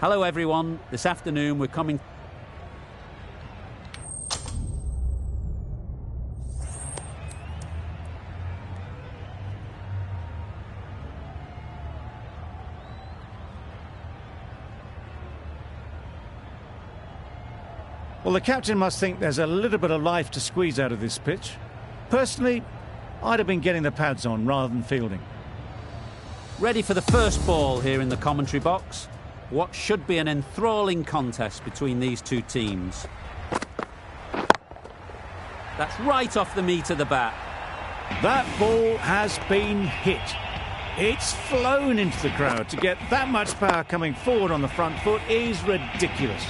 Hello everyone, this afternoon we're coming... Well, the captain must think there's a little bit of life to squeeze out of this pitch. Personally, I'd have been getting the pads on rather than fielding. Ready for the first ball here in the commentary box. What should be an enthralling contest between these two teams. That's right off the meat of the bat. That ball has been hit. It's flown into the crowd. To get that much power coming forward on the front foot is ridiculous.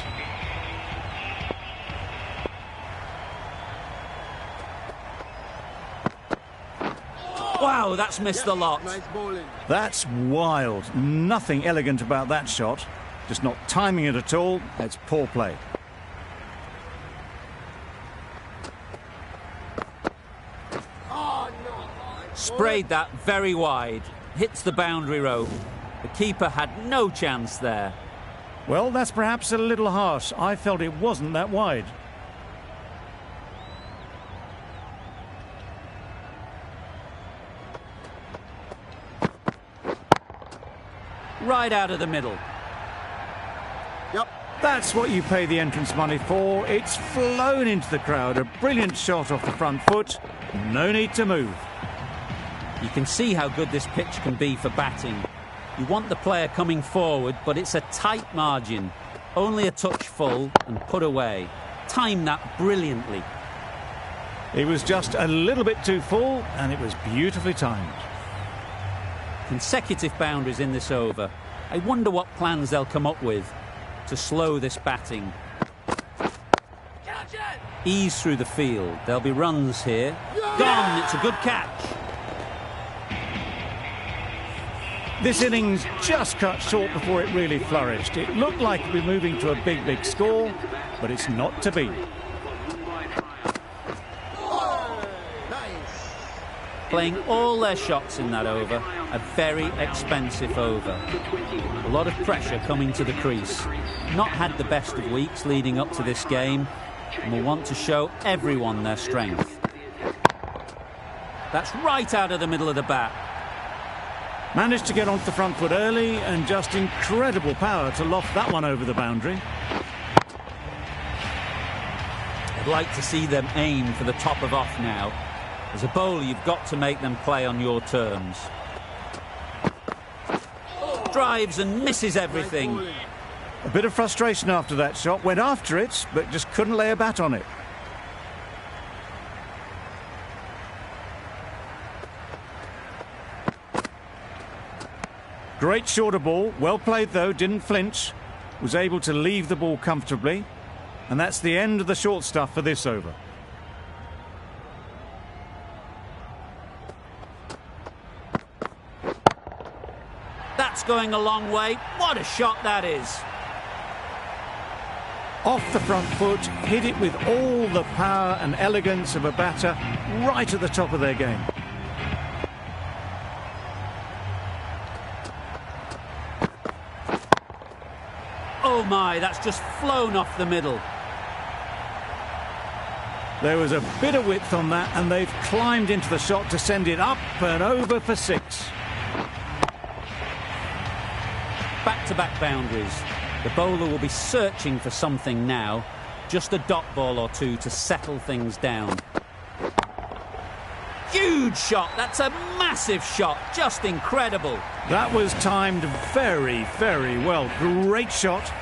Wow, that's missed the lot. That's wild. Nothing elegant about that shot. Just not timing it at all. It's poor play. Sprayed that very wide. Hits the boundary rope. The keeper had no chance there. Well, that's perhaps a little harsh. I felt it wasn't that wide. Right out of the middle. Yep. That's what you pay the entrance money for. It's flown into the crowd. A brilliant shot off the front foot. No need to move. You can see how good this pitch can be for batting. You want the player coming forward, but it's a tight margin. Only a touch full and put away. Timed that brilliantly. It was just a little bit too full, and it was beautifully timed. Consecutive boundaries in this over. I wonder what plans they'll come up with to slow this batting. Ease through the field. There'll be runs here. Gone! It's a good catch. This innings just cut short before it really flourished. It looked like it'd be moving to a big score, but it's not to be. Playing all their shots in that over. A very expensive over. A lot of pressure coming to the crease. Not had the best of weeks leading up to this game, and will want to show everyone their strength. That's right out of the middle of the bat. Managed to get onto the front foot early, and just incredible power to loft that one over the boundary. I'd like to see them aim for the top of off now. As a bowler, you've got to make them play on your terms. Drives and misses everything. A bit of frustration after that shot. Went after it, but just couldn't lay a bat on it. Great shorter ball. Well played, though. Didn't flinch. Was able to leave the ball comfortably. And that's the end of the short stuff for this over. That's going a long way. What a shot that is. Off the front foot, hit it with all the power and elegance of a batter right at the top of their game. Oh my, that's just flown off the middle. There was a bit of width on that, and they've climbed into the shot to send it up and over for 6. Back-to-back boundaries. The bowler will be searching for something now. Just a dot ball or two to settle things down. Huge shot. That's a massive shot. Just incredible. That was timed very well. Great shot.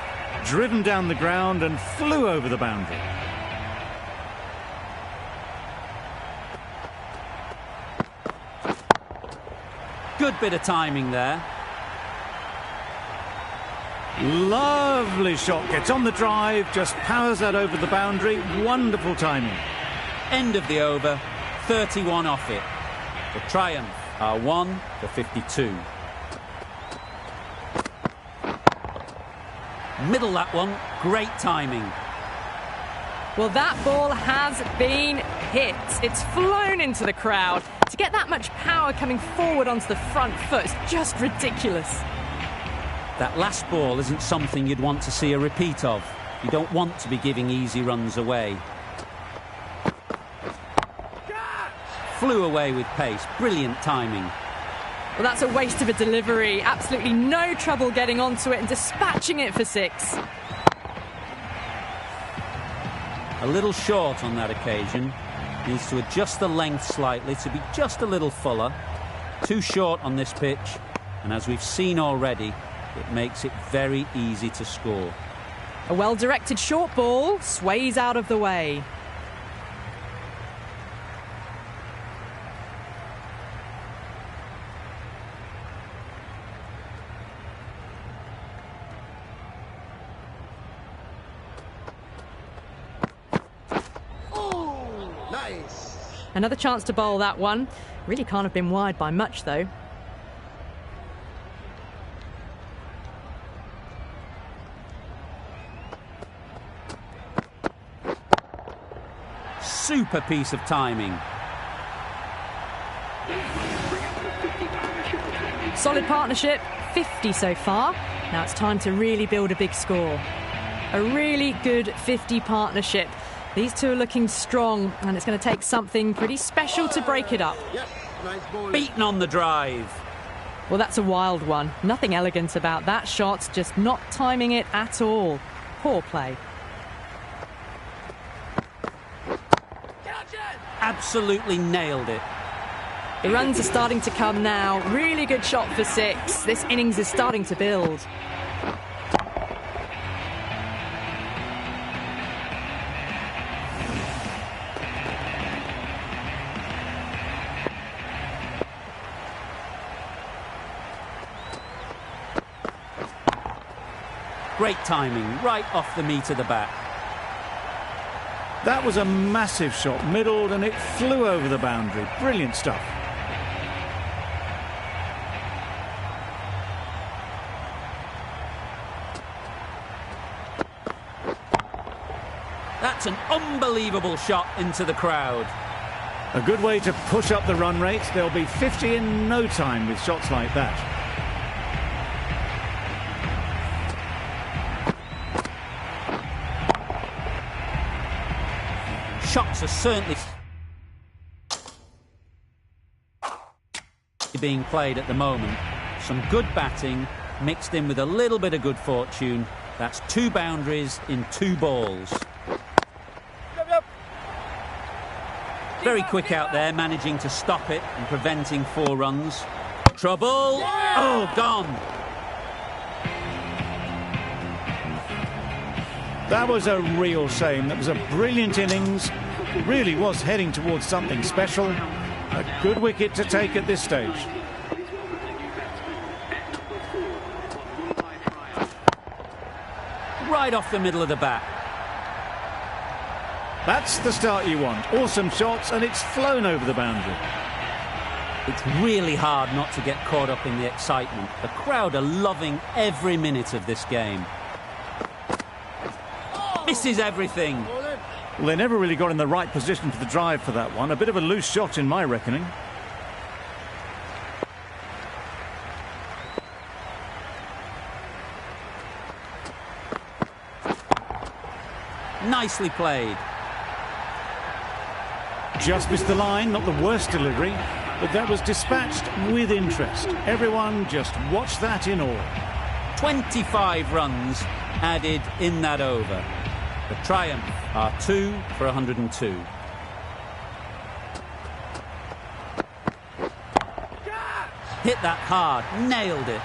Driven down the ground and flew over the boundary. Good bit of timing there. Lovely shot. Gets on the drive, just powers that over the boundary. Wonderful timing. End of the over. 31 off it. The Triumph are 1 for 52. Middle that one. Great timing. Well, that ball has been hit. It's flown into the crowd. To get that much power coming forward onto the front foot is just ridiculous. That last ball isn't something you'd want to see a repeat of. You don't want to be giving easy runs away. Flew away with pace. Brilliant timing. Well, that's a waste of a delivery. Absolutely no trouble getting onto it and dispatching it for 6. A little short on that occasion. Needs to adjust the length slightly to be just a little fuller. Too short on this pitch. And as we've seen already, it makes it very easy to score. A well-directed short ball sways out of the way. Another chance to bowl that one. Really can't have been wide by much, though. Super piece of timing. Solid partnership, 50 so far. Now it's time to really build a big score. A really good 50 partnership. These two are looking strong, and it's going to take something pretty special to break it up. Beaten on the drive. Well, that's a wild one. Nothing elegant about that shot, just not timing it at all. Poor play. Absolutely nailed it. The runs are starting to come now. Really good shot for 6. This innings is starting to build. Great timing, right off the meat of the bat. That was a massive shot, middled, and it flew over the boundary. Brilliant stuff. That's an unbelievable shot into the crowd. A good way to push up the run rate. They'll be 50 in no time with shots like that. Shots are certainly being played at the moment. Some good batting mixed in with a little bit of good fortune. That's 2 boundaries in 2 balls. Very quick out there, managing to stop it and preventing 4 runs. Trouble! Oh, gone! That was a real shame. That was a brilliant innings. Really was heading towards something special. A good wicket to take at this stage. Right off the middle of the bat. That's the start you want. Awesome shots, and it's flown over the boundary. It's really hard not to get caught up in the excitement. The crowd are loving every minute of this game. Misses everything. Well, they never really got in the right position for the drive for that one. A bit of a loose shot in my reckoning. Nicely played. Just missed the line, not the worst delivery, but that was dispatched with interest. Everyone just watched that in awe. 25 runs added in that over. The Triumph are 2 for 102. Hit that hard, nailed it.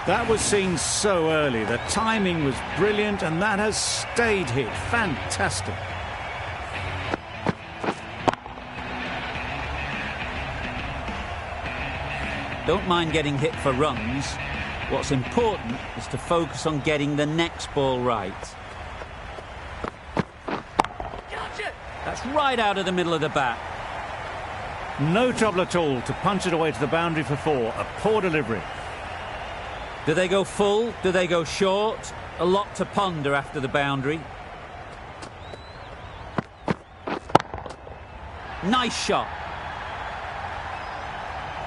That was seen so early. The timing was brilliant, and that has stayed hit. Fantastic. Don't mind getting hit for runs. What's important is to focus on getting the next ball right. That's right out of the middle of the bat. No trouble at all to punch it away to the boundary for 4. A poor delivery. Do they go full? Do they go short? A lot to ponder after the boundary. Nice shot.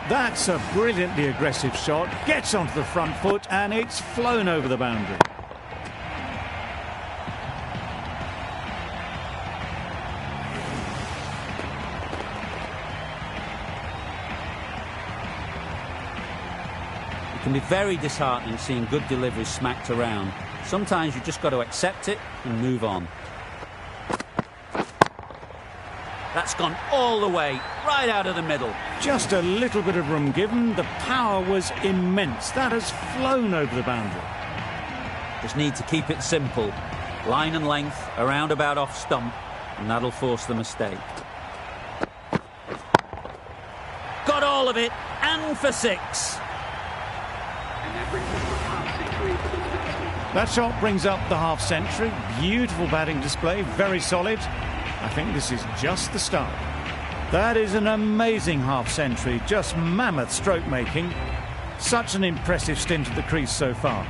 That's a brilliantly aggressive shot. Gets onto the front foot and it's flown over the boundary. It can be very disheartening seeing good deliveries smacked around. Sometimes you've just got to accept it and move on. That's gone all the way, right out of the middle. Just a little bit of room given. The power was immense. That has flown over the boundary. Just need to keep it simple. Line and length, a roundabout off stump, and that'll force the mistake. Got all of it, and for 6. That shot brings up the half-century. Beautiful batting display, very solid. I think this is just the start. That is an amazing half-century, just mammoth stroke making. Such an impressive stint at the crease so far.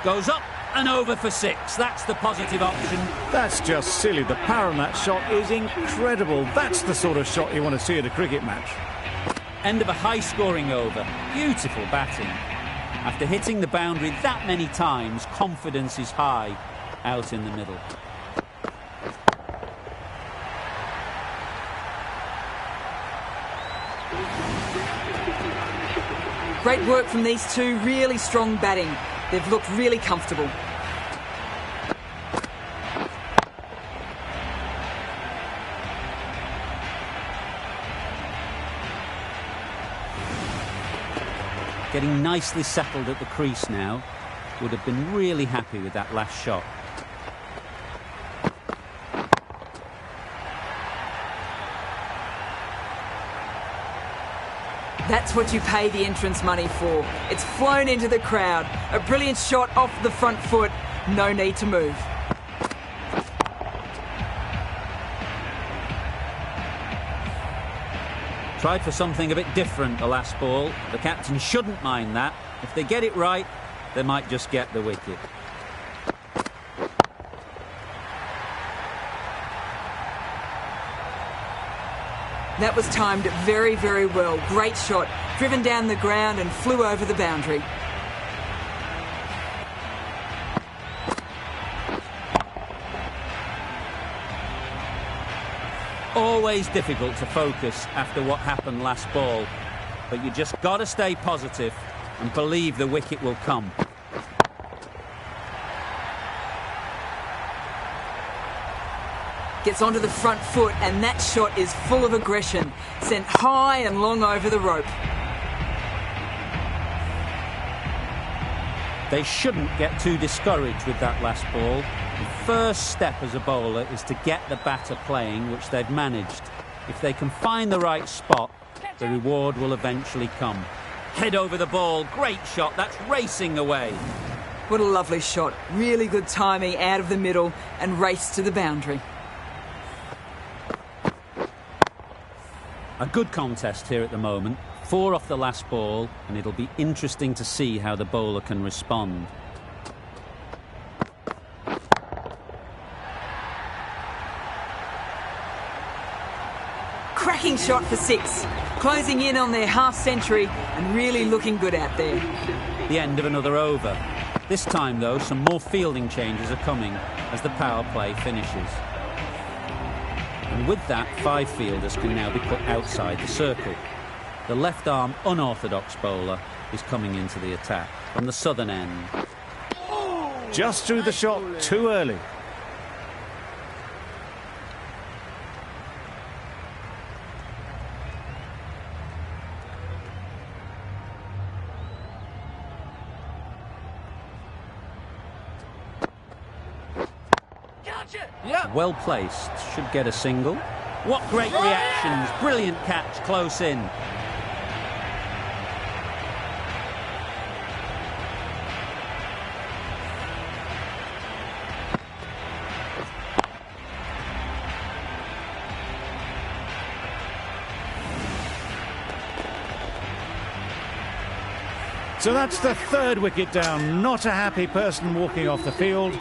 Goes up and over for 6. That's the positive option. That's just silly. The power on that shot is incredible. That's the sort of shot you want to see at a cricket match. End of a high-scoring over. Beautiful batting. After hitting the boundary that many times, confidence is high out in the middle. Great work from these two, really strong batting. They've looked really comfortable. Getting nicely settled at the crease now. Would have been really happy with that last shot. That's what you pay the entrance money for. It's flown into the crowd. A brilliant shot off the front foot. No need to move. Tried for something a bit different the last ball. The captain shouldn't mind that. If they get it right, they might just get the wicket. That was timed very, very well. Great shot. Driven down the ground and flew over the boundary. Always difficult to focus after what happened last ball, but you just got to stay positive and believe the wicket will come. Gets onto the front foot and that shot is full of aggression. Sent high and long over the rope. They shouldn't get too discouraged with that last ball. The first step as a bowler is to get the batter playing, which they've managed. If they can find the right spot, the reward will eventually come. Head over the ball, great shot, that's racing away. What a lovely shot. Really good timing out of the middle and race to the boundary. A good contest here at the moment. 4 off the last ball, and it'll be interesting to see how the bowler can respond. Cracking shot for 6. Closing in on their half-century and really looking good out there. The end of another over. This time, though, some more fielding changes are coming as the power play finishes. And with that, 5 fielders can now be put outside the circle. The left-arm unorthodox bowler is coming into the attack from the southern end. Just threw the shot too early. Well placed, should get a single. What great reactions, brilliant catch close in. So that's the 3rd wicket down. Not a happy person walking off the field.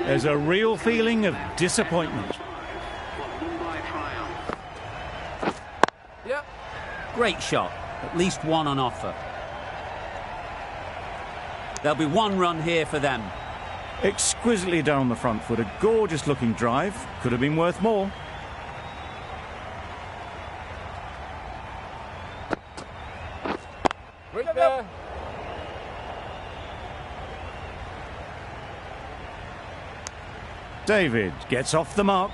There's a real feeling of disappointment. Yep. Great shot. At least one on offer. There'll be one run here for them. Exquisitely down the front foot. A gorgeous looking drive. Could have been worth more. Right there. David gets off the mark.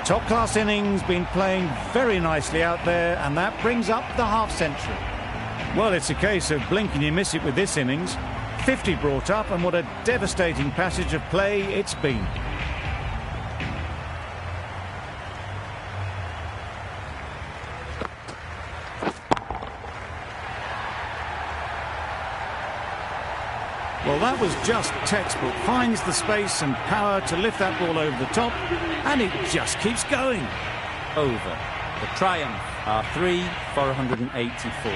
Top-class innings, been playing very nicely out there, and that brings up the half-century. Well, it's a case of blink and you miss it with this innings. 50 brought up, and what a devastating passage of play it's been. Well, that was just textbook. Finds the space and power to lift that ball over the top, and it just keeps going. Over. The Triumph are 3 for 184.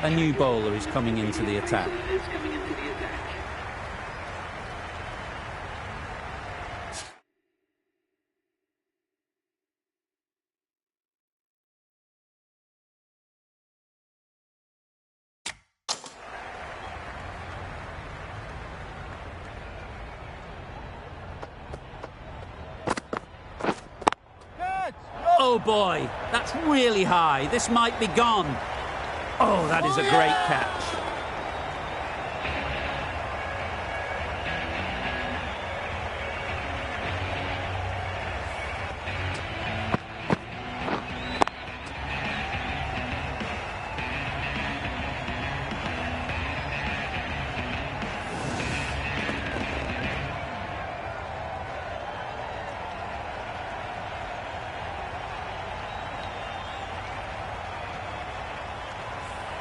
A new bowler is coming into the attack. Oh boy, that's really high. This might be gone. Oh, that is a great catch.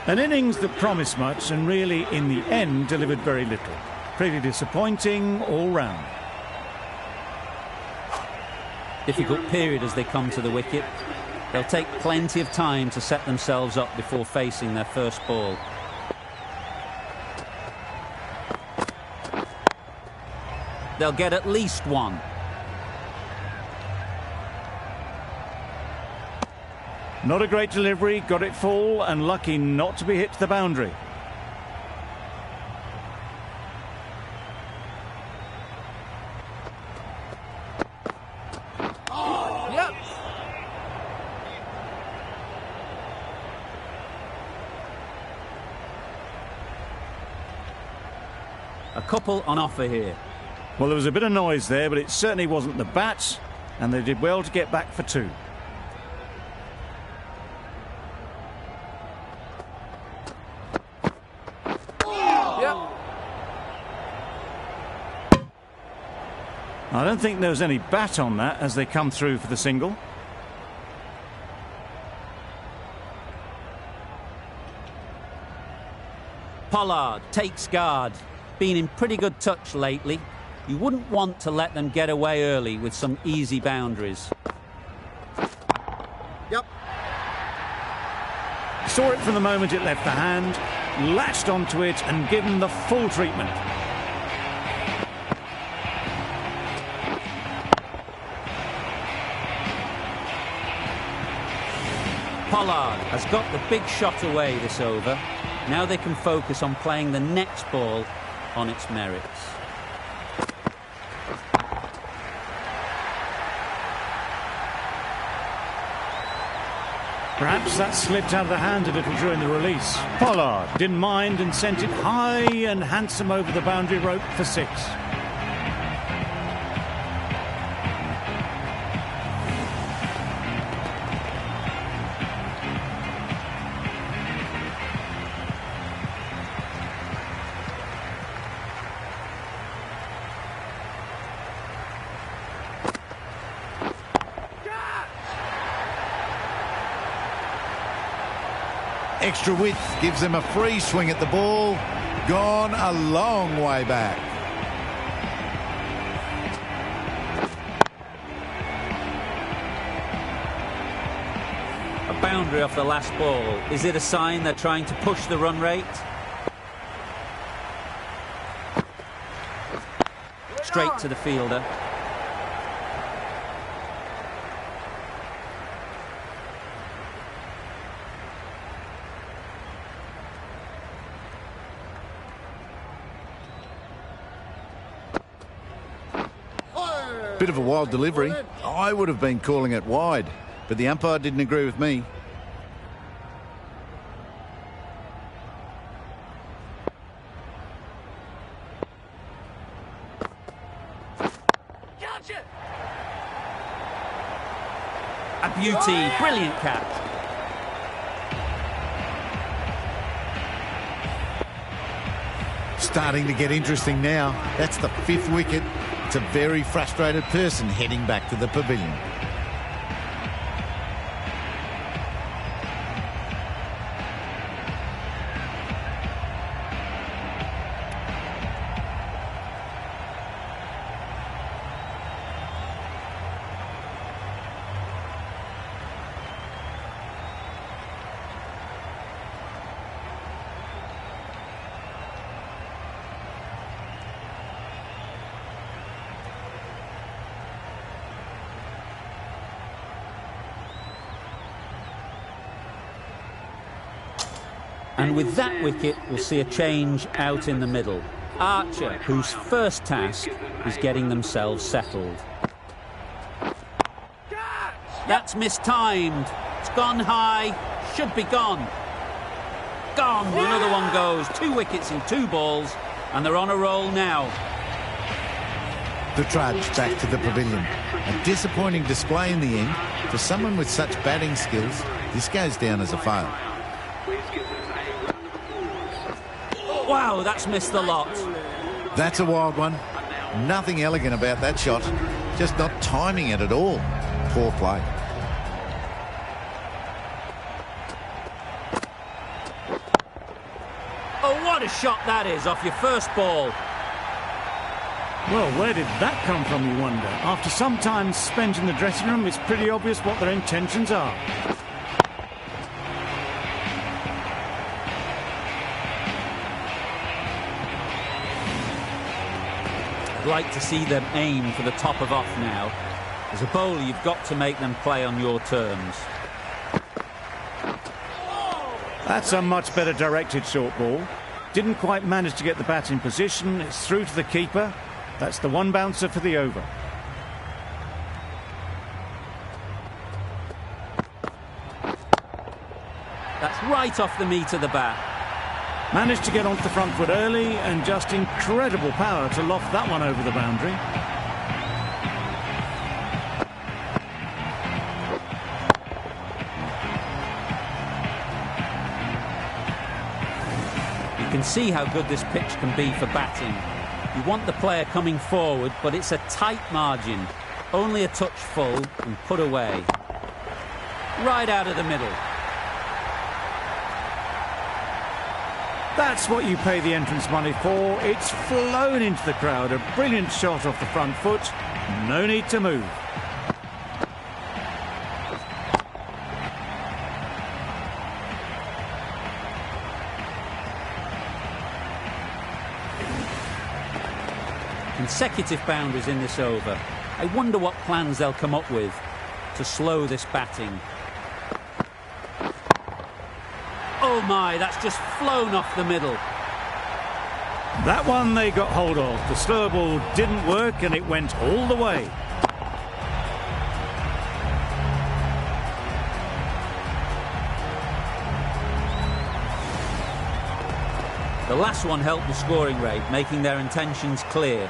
An innings that promised much and really, in the end, delivered very little. Pretty disappointing all round. Difficult period as they come to the wicket. They'll take plenty of time to set themselves up before facing their first ball. They'll get at least one. Not a great delivery, got it full and lucky not to be hit to the boundary. Yep. A couple on offer here. Well, there was a bit of noise there, but it certainly wasn't the bats, and they did well to get back for two. I don't think there was any bat on that as they come through for the single. Pollard takes guard. Been in pretty good touch lately. You wouldn't want to let them get away early with some easy boundaries. Yep. Saw it from the moment it left the hand, latched onto it and given the full treatment. Pollard has got the big shot away this over. Now they can focus on playing the next ball on its merits. Perhaps that slipped out of the hand a little during the release. Pollard didn't mind and sent it high and handsome over the boundary rope for six. extra width gives them a free swing at the ball. Gone a long way back. A boundary off the last ball. Is it a sign they're trying to push the run rate? Straight to the fielder. Bit of a wild delivery. I would have been calling it wide, but the umpire didn't agree with me. A beauty, brilliant catch. Starting to get interesting now. That's the 5th wicket. It's a very frustrated person heading back to the pavilion. And with that wicket, we'll see a change out in the middle. Archer, whose first task is getting themselves settled. That's mistimed. It's gone high. Should be gone. Gone. Another one goes. 2 wickets in 2 balls. And they're on a roll now. The trudge back to the pavilion. A disappointing display in the end. For someone with such batting skills, this goes down as a fail. Wow, that's missed the lot. That's a wild one. Nothing elegant about that shot. Just not timing it at all. Poor play. Oh, what a shot that is off your first ball. Well, where did that come from, you wonder? After some time spent in the dressing room, it's pretty obvious what their intentions are. I'd like to see them aim for the top of off now. As a bowler, you've got to make them play on your terms. That's a much better directed short ball. Didn't quite manage to get the bat in position. It's through to the keeper. That's the 1 bouncer for the over. That's right off the meat of the bat. Managed to get onto the front foot early and just incredible power to loft that one over the boundary. You can see how good this pitch can be for batting. You want the player coming forward, but it's a tight margin. Only a touch full and put away. Right out of the middle. That's what you pay the entrance money for. It's flown into the crowd. A brilliant shot off the front foot. No need to move. Consecutive boundaries in this over. I wonder what plans they'll come up with to slow this batting. Oh my, that's just flown off the middle. That one they got hold of. The slower ball didn't work and it went all the way. The last one helped the scoring rate, making their intentions clear.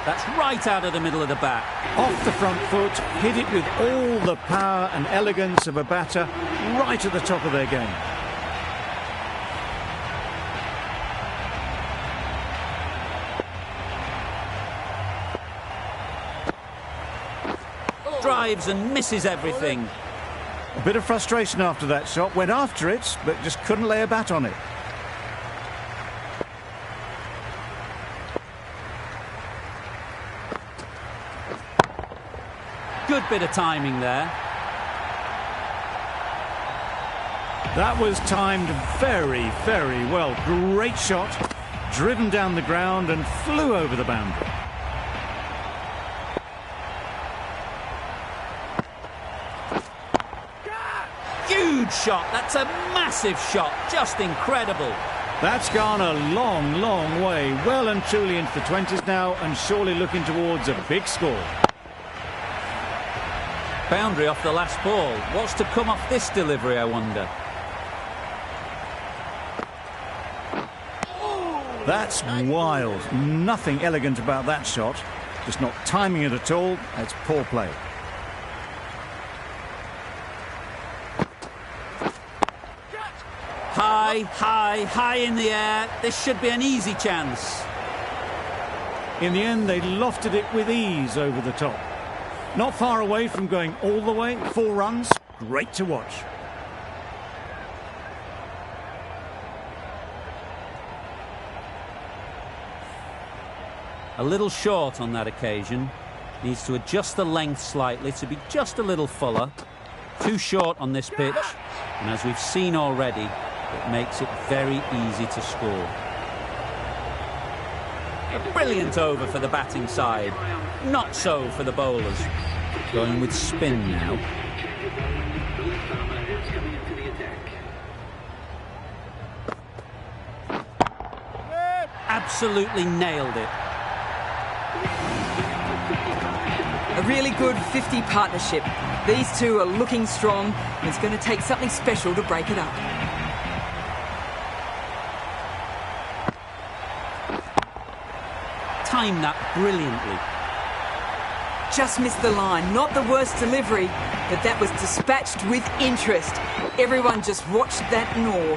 That's right out of the middle of the bat. Off the front foot, hit it with all the power and elegance of a batter, right at the top of their game. drives and misses everything. A bit of frustration after that shot. Went after it, but just couldn't lay a bat on it. Good bit of timing there. That was timed very, very well. Great shot. Driven down the ground and flew over the boundary. Huge shot. That's a massive shot. Just incredible. That's gone a long, long way. Well and truly into the 20s now and surely looking towards a big score. Boundary off the last ball. What's to come off this delivery, I wonder? That's wild. Nothing elegant about that shot. Just not timing it at all. It's poor play. High, high, high in the air. This should be an easy chance. In the end, they lofted it with ease over the top. Not far away from going all the way. 4 runs. Great to watch. A little short on that occasion. Needs to adjust the length slightly to be just a little fuller. Too short on this pitch. And as we've seen already, it makes it very easy to score. A brilliant over for the batting side. Not so for the bowlers. Going with spin now. Absolutely nailed it. A really good 50 partnership. These two are looking strong, and it's going to take something special to break it up. Timed that brilliantly. Just missed the line. Not the worst delivery, but that was dispatched with interest. Everyone just watched that gnaw.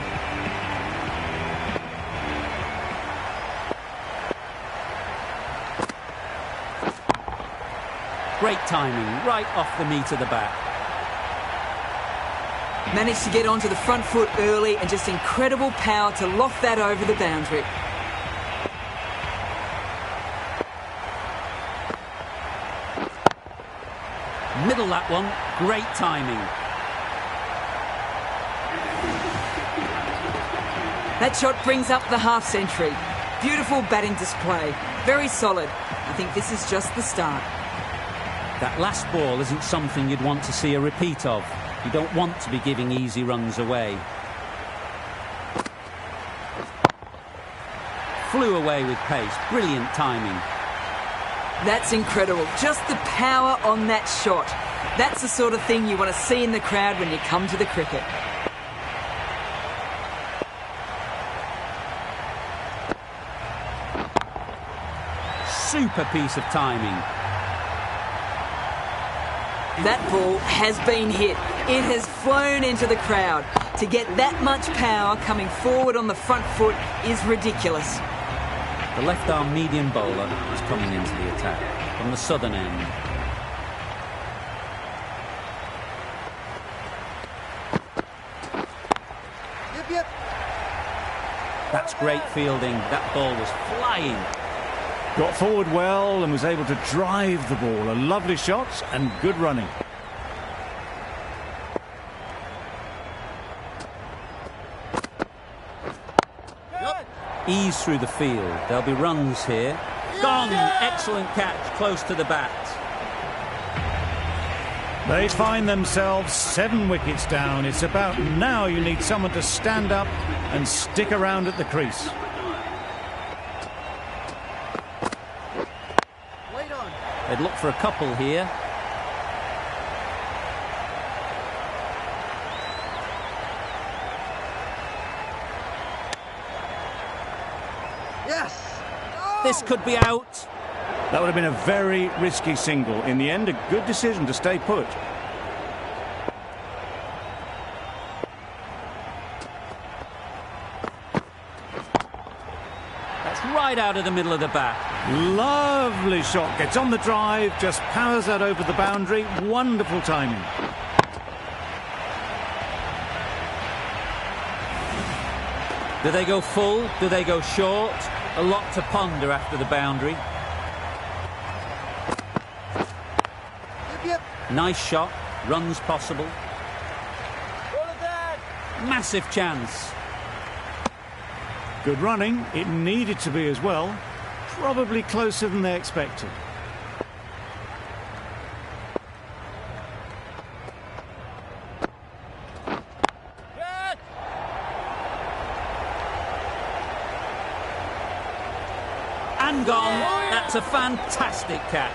Great timing, right off the meat of the bat. Managed to get onto the front foot early and just incredible power to loft that over the boundary. Middle that one, great timing. That shot brings up the half century. Beautiful batting display. Very solid. I think this is just the start. That last ball isn't something you'd want to see a repeat of. You don't want to be giving easy runs away. Flew away with pace. Brilliant timing. That's incredible. Just the power on that shot. That's the sort of thing you want to see in the crowd when you come to the cricket. Super piece of timing. That ball has been hit. It has flown into the crowd. To get that much power coming forward on the front foot is ridiculous. The left-arm medium bowler is coming into the attack from the southern end. That's great fielding. That ball was flying. Got forward well and was able to drive the ball. A lovely shot and good running. Ease through the field. There'll be runs here. Gone! Excellent catch, close to the bat. They find themselves 7 wickets down. It's about now you need someone to stand up and stick around at the crease. They'd look for a couple here. Yes! This could be out. That would have been a very risky single. In the end, a good decision to stay put. That That's right out of the middle of the bat. Lovely shot. Gets on the drive, just powers that over the boundary. Wonderful timing. Do they go full? Do they go short? A lot to ponder after the boundary. Nice shot. Runs possible. Massive chance. Good running. It needed to be as well. Probably closer than they expected. And gone. That's a fantastic catch.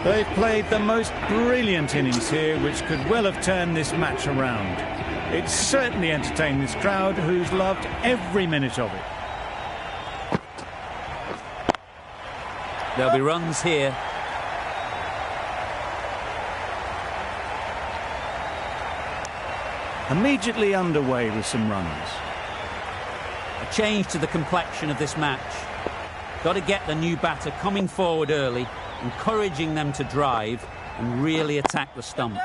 They've played the most brilliant innings here, which could well have turned this match around. It's certainly entertained this crowd, who's loved every minute of it. There'll be runs here. Immediately underway with some runners. A change to the complexion of this match. Got to get the new batter coming forward early, encouraging them to drive and really attack the stumps.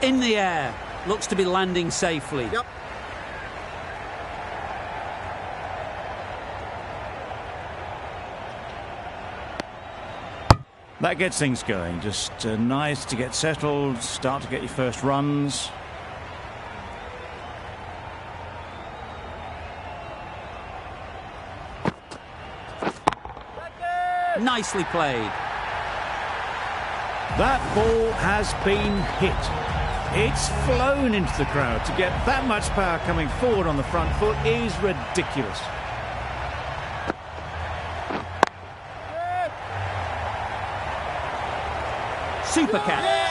In the air. Looks to be landing safely. Yep. That gets things going. Just nice to get settled, start to get your first runs. Nicely played. That ball has been hit. It's flown into the crowd. To get that much power coming forward on the front foot is ridiculous. Super catch.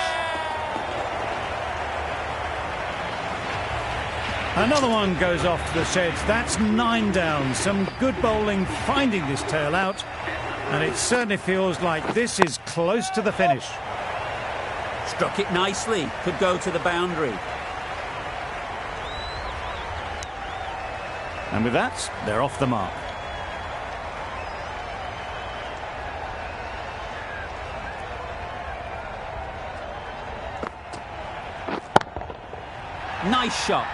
Another one goes off to the sheds. That's 9 down. Some good bowling finding this tail out. And it certainly feels like this is close to the finish. Struck it nicely. Could go to the boundary. And with that, they're off the mark. Nice shot.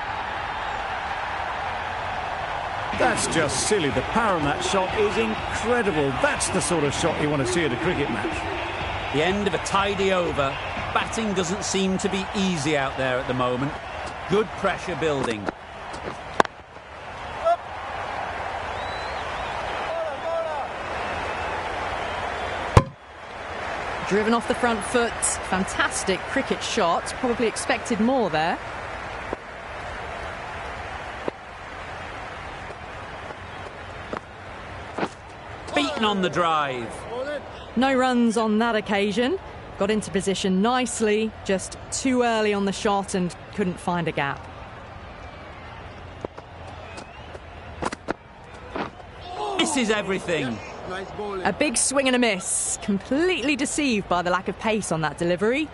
That's just silly. The power on that shot is incredible. That's the sort of shot you want to see at a cricket match. The end of a tidy over. Batting doesn't seem to be easy out there at the moment. Good pressure building. Driven off the front foot. Fantastic cricket shot. Probably expected more there. Beaten on the drive. No runs on that occasion. Got into position nicely, just too early on the shot and couldn't find a gap. Misses everything. A big swing and a miss. Completely deceived by the lack of pace on that delivery.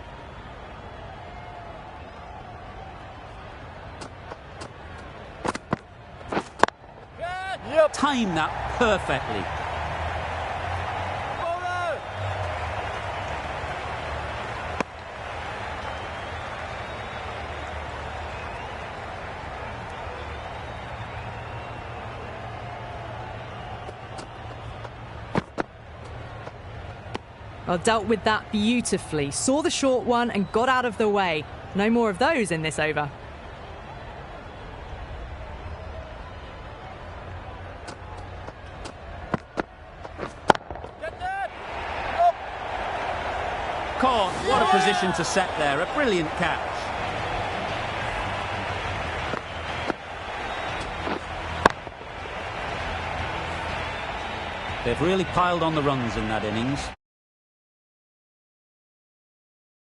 Timed that perfectly. Well, dealt with that beautifully. Saw the short one and got out of the way. No more of those in this over. Caught. What a position to set there. A brilliant catch. They've really piled on the runs in that innings.